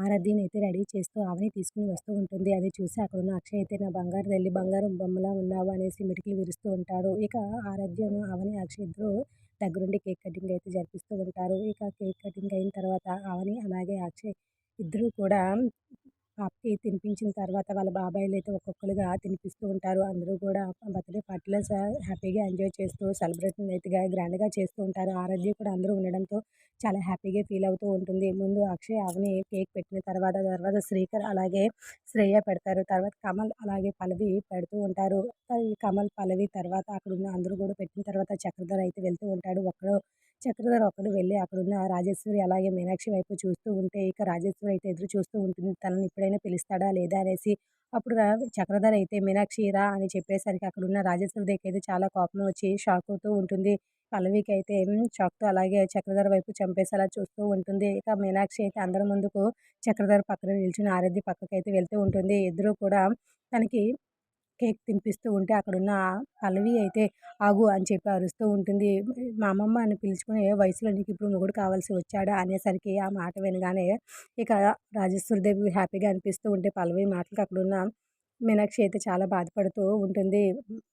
ఆరాధ్యనైతే ready చేస్తూ అవని తీసుకొని వస్తూ ఉంటుంది. అది చూసి అక్కడున్న అక్షయ్ అయితే "నా బంగారు తల్లి, బంగారం బొమ్మలా ఉన్నావు" అనేసి మిటికిలు విరుస్తూ ఉంటాడు. ఇక ఆరాధ్యను, అవని, అక్షయ్ ఇద్దరు దగ్గరుండి కేక్ కటింగ్ అయితే జరిపిస్తూ ఉంటారు. ఇక కేక్ కటింగ్ అయిన తర్వాత అవని అలాగే అక్షయ్ ఇద్దరూ కూడా పాపకి తినిపించిన తర్వాత వాళ్ళ బాబాయిలైతే ఒక్కొక్కలుగా తినిపిస్తూ ఉంటారు. అందరూ కూడా బర్త్‌డే పార్టీలో హ్యాపీగా ఎంజాయ్ చేస్తూ సెలబ్రేషన్ అయితే గ్రాండ్‌గా చేస్తూ ఉంటారు. ఆరాధ్య కూడా అందరూ ఉండడంతో చాలా హ్యాపీగా ఫీల్ అవుతూ ఉంటుంది. ముందు అక్షయ్, అవని కేక్ పెట్టిన తర్వాత శ్రీకర్ అలాగే శ్రేయ పెడతారు. తర్వాత కమల్ అలాగే పల్లవి పెడుతూ ఉంటారు. ఈ కమల్, పల్లవి తర్వాత అక్కడున్న అందరూ కూడా పెట్టిన తర్వాత చక్రధర్ అయితే వెళ్తూ ఉంటాడు. చక్రధర్ ఒక్కడు వెళ్ళి అక్కడున్న రాజేశ్వరి అలాగే మీనాక్షి వైపు చూస్తూ ఉంటే, ఇక రాజేశ్వరి అయితే ఎదురు చూస్తూ ఉంటుంది. తనని ఇప్పుడైనా పిలుస్తాడా లేదా అనేసి. అప్పుడు చక్రధర్ అయితే మీనాక్షి రా అని చెప్పేసరికి అక్కడున్న రాజేశ్వరి దగ్గరైతే చాలా కోపం వచ్చి షాక్ అవుతూ ఉంటుంది. పల్లవికి అయితే షాక్‌తో అలాగే చక్రధర్ వైపు చంపేసేలా చూస్తూ ఉంటుంది. ఇక మీనాక్షి అయితే అందరి ముందుకు చక్రధర్ పక్కన నిల్చుని ఆరాధ్య పక్కకైతే వెళ్తూ ఉంటుంది. ఇద్దరు కూడా తనకి కేక్ తినిపిస్తూ ఉంటే అక్కడున్న పల్లవి అయితే ఆగు అని చెప్పి అరుస్తూ ఉంటుంది. మా అమ్మమ్మ అని పిలుచుకునే వయసులో నీకిప్పుడు మొగుడు కావాల్సి వచ్చాడా అనేసరికి ఆ మాట వినగానే ఇక రాజేశ్వరిదేవి హ్యాపీగా అనిపిస్తూ ఉంటే పల్లవి మాటలకి అక్కడున్న మీనాక్షి అయితే చాలా బాధపడుతూ ఉంటుంది.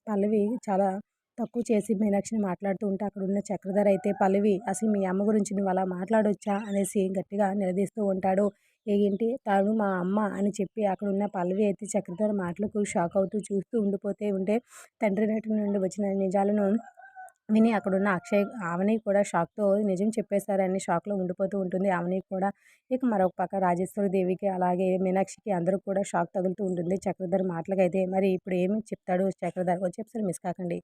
పల్లవి చాలా తక్కువ చేసి మీనాక్షిని మాట్లాడుతూ ఉంటే అక్కడున్న చక్రధర్ అయితే పల్లవి అసలు మీ అమ్మ గురించి నువ్వు అలా మాట్లాడొచ్చా అనేసి గట్టిగా నిలదీస్తూ ఉంటాడు. ఏంటి తను మా అమ్మ అని చెప్పి అక్కడున్న పల్లవి అయితే చక్రధర్ మాటలకు షాక్ అవుతూ చూస్తూ ఉంటే తండ్రి నోటి నుండి వచ్చిన నిజాలను విని అక్కడున్న అక్షయ్, ఆవని కూడా షాక్‌తో నిజం చెప్పేసారని షాక్‌లో ఉండిపోతూ ఉంటుంది. ఆవని కూడా. ఇక మరొక పక్క రాజేశ్వరి దేవికి అలాగే మీనాక్షికి అందరూ కూడా షాక్ తగులుతూ ఉంటుంది చక్రధర్ మాటలకైతే. మరి ఇప్పుడు ఏమి చెప్తాడు చక్రధర్? వచ్చే ఎపిసోడ్ మిస్ కాకండి.